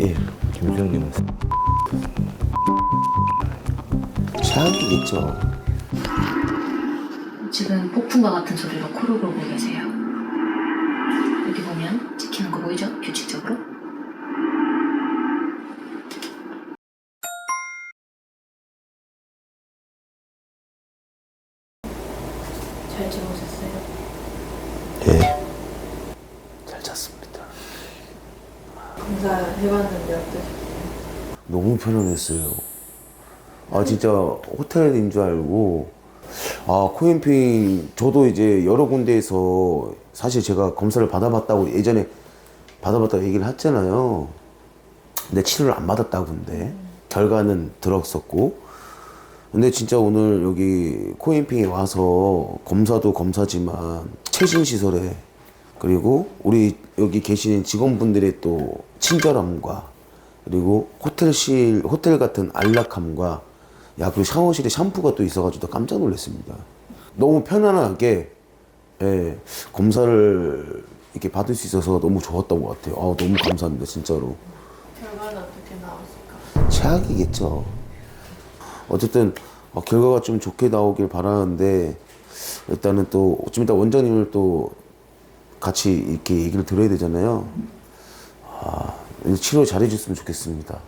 예. 김수영님은 최악이겠죠. 지금 폭풍과 같은 소리로 코를 골고 계세요. 여기 보면 찍히는 거 보이죠? 규칙적으로. 잘 주무셨어요? 예. 잘 잤습니다. 검사 해봤는데 어떠셨어요? 너무 편안했어요. 아, 진짜 호텔인 줄 알고. 아, 코인핑, 저도 이제 여러 군데에서 사실 제가 검사를 받아봤다고 예전에 받아봤다고 얘기를 했잖아요. 근데 치료를 안 받았다고 근데 결과는 들었었고. 근데 진짜 오늘 여기 코인핑에 와서 검사도 검사지만 최신시설에 그리고 우리 여기 계시는 직원분들의 또 친절함과 그리고 호텔 같은 안락함과 야, 그리고 샤워실에 샴푸가 또 있어가지고 깜짝 놀랐습니다. 너무 편안하게, 예, 검사를 이렇게 받을 수 있어서 너무 좋았던 것 같아요. 아, 너무 감사합니다, 진짜로. 결과는 어떻게 나왔을까? 최악이겠죠. 어쨌든, 결과가 좀 좋게 나오길 바라는데, 일단은 또, 좀 이따 원장님을 또 같이 이렇게 얘기를 들어야 되잖아요. 아, 치료 잘해줬으면 좋겠습니다.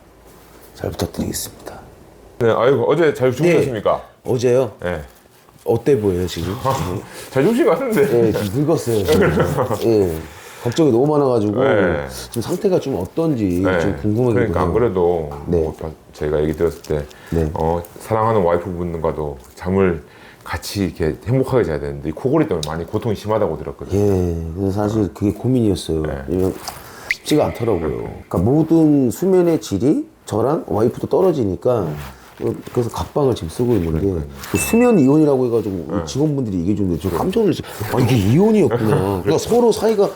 잘 부탁드리겠습니다. 네, 아이고 어제 잘 주무셨습니까? 어제요? 네. 어때 보여요, 지금? 잘 주무신 것 같은데. 예, 좀 늙었어요. 지금. 예. 걱정이 너무 많아가지고 네. 지금 상태가 좀 어떤지 네. 좀 궁금하기도 그러니까 안 해요. 그래도 네. 뭐 저희가 얘기 들었을 때 네. 사랑하는 와이프분과도 잠을 같이 이렇게 행복하게 자야 되는데 이 코골이 때문에 많이 고통이 심하다고 들었거든요. 예, 그래서 사실 그게 고민이었어요. 네. 왜냐면 쉽지가 않더라고요. 그러니까 모든 수면의 질이 저랑 와이프도 떨어지니까 그래서 각방을 지금 쓰고 있는데 그 수면 이온이라고 해가지고 우리 직원분들이 얘기해 주는데 저 깜짝 놀랐어요. 아, 이게 이온이었구나. 그러니까 서로 사이가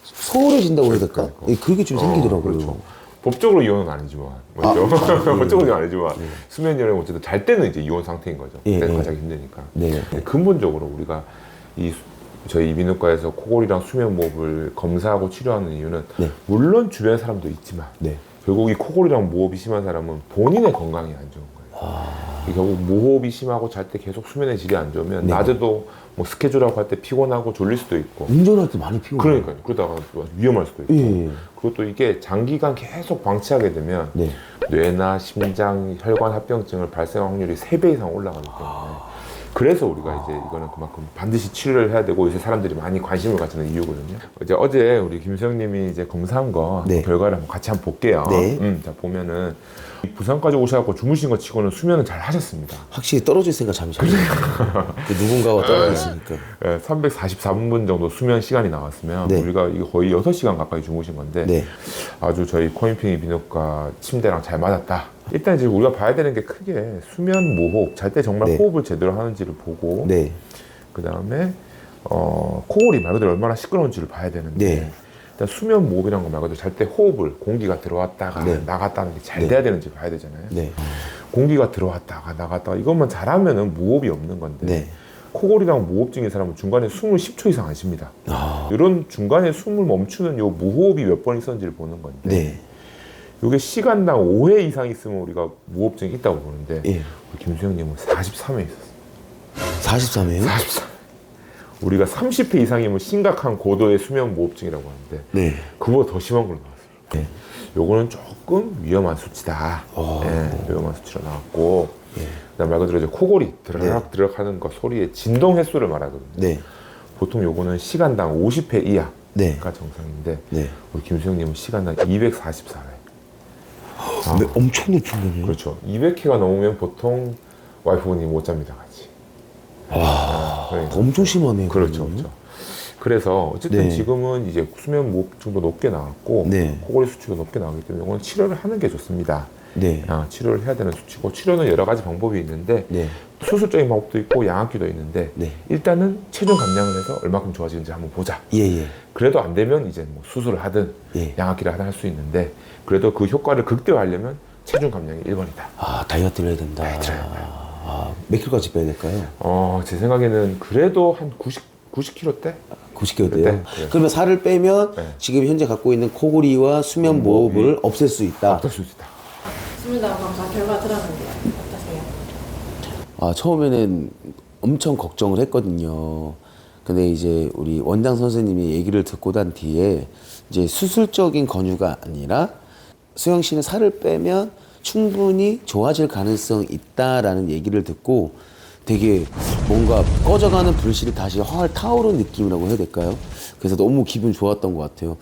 소홀해진다고 해야 될까? 예, 그게 좀 생기더라고요. 그렇죠. 법적으로 이혼은 아니지만 맞죠? 법적으로는 아니지만 수면 이온은 어쨌든 잘 때는 이제 이혼 상태인 거죠. 예, 그때가 예. 가장 힘드니까. 네. 근데 근본적으로 우리가 저희 이비인후과에서 코골이랑 수면 무호흡을 검사하고 치료하는 이유는 네. 물론 주변 사람도 있지만 네. 결국 이 코골이랑 무호흡이 심한 사람은 본인의 건강이 안 좋은 거예요. 결국 무호흡이 심하고 잘 때 계속 수면의 질이 안 좋으면 네. 낮에도 뭐 스케줄하고 할 때 피곤하고 졸릴 수도 있고 운전할 때 많이 피곤해요. 그러니까요. 그러다가 또 위험할 수도 있고 예. 그리고 또 이게 장기간 계속 방치하게 되면 네. 뇌나 심장, 혈관 합병증을 발생 확률이 3배 이상 올라가기 때문에 그래서 우리가 이제 이거는 그만큼 반드시 치료를 해야 되고 요새 사람들이 많이 관심을 갖는 이유거든요. 어제 우리 김수영님이 이제 검사한 거 네. 결과를 한번 같이 한번 볼게요. 네. 자 보면은 부산까지 오셔갖고 주무신 거 치고는 수면은 잘 하셨습니다. 확실히 떨어질 생각 잠이 잘 나요. 누군가와 떨어져 있으니까. 344분 정도 수면 시간이 나왔으면 네. 우리가 이거 거의 6시간 가까이 주무신 건데 네. 아주 저희 코인핑 비뇨과 침대랑 잘 맞았다. 일단 이제 우리가 봐야 되는 게 크게 수면 무호흡, 잘 때 정말 네. 호흡을 제대로 하는지를 보고 네. 그 다음에 코골이 말 그대로 얼마나 시끄러운지를 봐야 되는데 네. 일단 수면 무호흡이라는 거 말 그대로 잘 때 호흡을 공기가 들어왔다가 네. 나갔다는 게 잘 네. 돼야 되는지 봐야 되잖아요. 네. 공기가 들어왔다가 나갔다가 이것만 잘하면은 무호흡이 없는 건데 네. 코골이랑 무호흡증인 사람은 중간에 숨을 10초 이상 안 쉽니다. 아. 이런 중간에 숨을 멈추는 요 무호흡이 몇 번 있었는지를 보는 건데 네. 이게 시간당 5회 이상 있으면 우리가 무호흡증이 있다고 보는데 예. 우리 김수영님은 43회 있었어요. 43회요? 43회. 우리가 30회 이상이면 심각한 고도의 수면 무호흡증이라고 하는데 네. 그거보다 더 심한 걸로 나왔습니다. 네. 요거는 조금 위험한 수치다. 위험한 수치로 나왔고 그다음 말 그대로 이제 코골이 드르륵 드르륵 하는 거 소리의 진동 횟수를 말하거든요. 네. 보통 요거는 시간당 50회 이하가 네. 정상인데 네. 우리 김수영님은 시간당 244회. 네, 엄청 높은 거네요. 그렇죠. 200회가 넘으면 보통 와이프분이 못 잡니다, 같이. 그러니까. 엄청 심하네요. 그렇죠, 그러면요. 그렇죠. 그래서 어쨌든 네. 지금은 이제 수면 무호흡증도 높게 나왔고 네. 코골이 수치도 높게 나오기 때문에 이거는 치료를 하는 게 좋습니다. 네. 치료를 해야 되는 수치고 치료는 여러 가지 방법이 있는데 네. 수술적인 방법도 있고 양압기도 있는데 네. 일단은 체중 감량을 해서 얼마큼 좋아지는지 한번 보자. 예, 예. 그래도 안 되면 이제 뭐 수술을 하든 예. 양압기를 하든 할 수 있는데 그래도 그 효과를 극대화하려면 체중 감량이 1번이다. 아, 다이어트를 해야 된다. 몇 킬로까지 빼야 될까요? 제 생각에는 그래도 한 90kg대? 90kg 돼요? 네. 그러면 살을 빼면 네. 지금 현재 갖고 있는 코골이와 수면 무호흡을 없앨 수 있다. 어떨 수 있다. 수면다운 검사 결과 들었는데 어떠세요? 아, 처음에는 엄청 걱정을 했거든요. 근데 이제 우리 원장 선생님이 얘기를 듣고 난 뒤에 이제 수술적인 권유가 아니라 수영 씨는 살을 빼면 충분히 좋아질 가능성이 있다라는 얘기를 듣고 되게 뭔가 꺼져가는 불씨를 다시 활 타오른 느낌이라고 해야 될까요? 그래서 너무 기분 좋았던 것 같아요.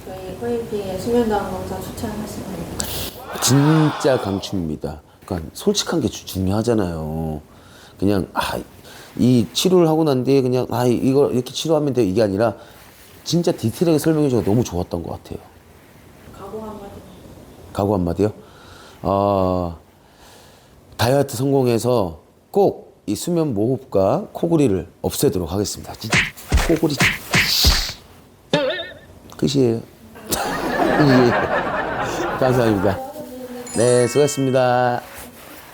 저희 코인피의 수면다운 검사 추천하시는 진짜 강추입니다. 그러니까 솔직한 게 중요하잖아요. 그냥 이 치료를 하고 난 뒤에 그냥 이거 이렇게 치료하면 돼 이게 아니라 진짜 디테일하게 설명해줘서 너무 좋았던 것 같아요. 각오 한마디. 각오 한마디요? 다이어트 성공해서 꼭 이 수면 모흡과 코골이를 없애도록 하겠습니다. 진짜 코골이 끝이에요. 예. 감사합니다. 네, 수고하셨습니다.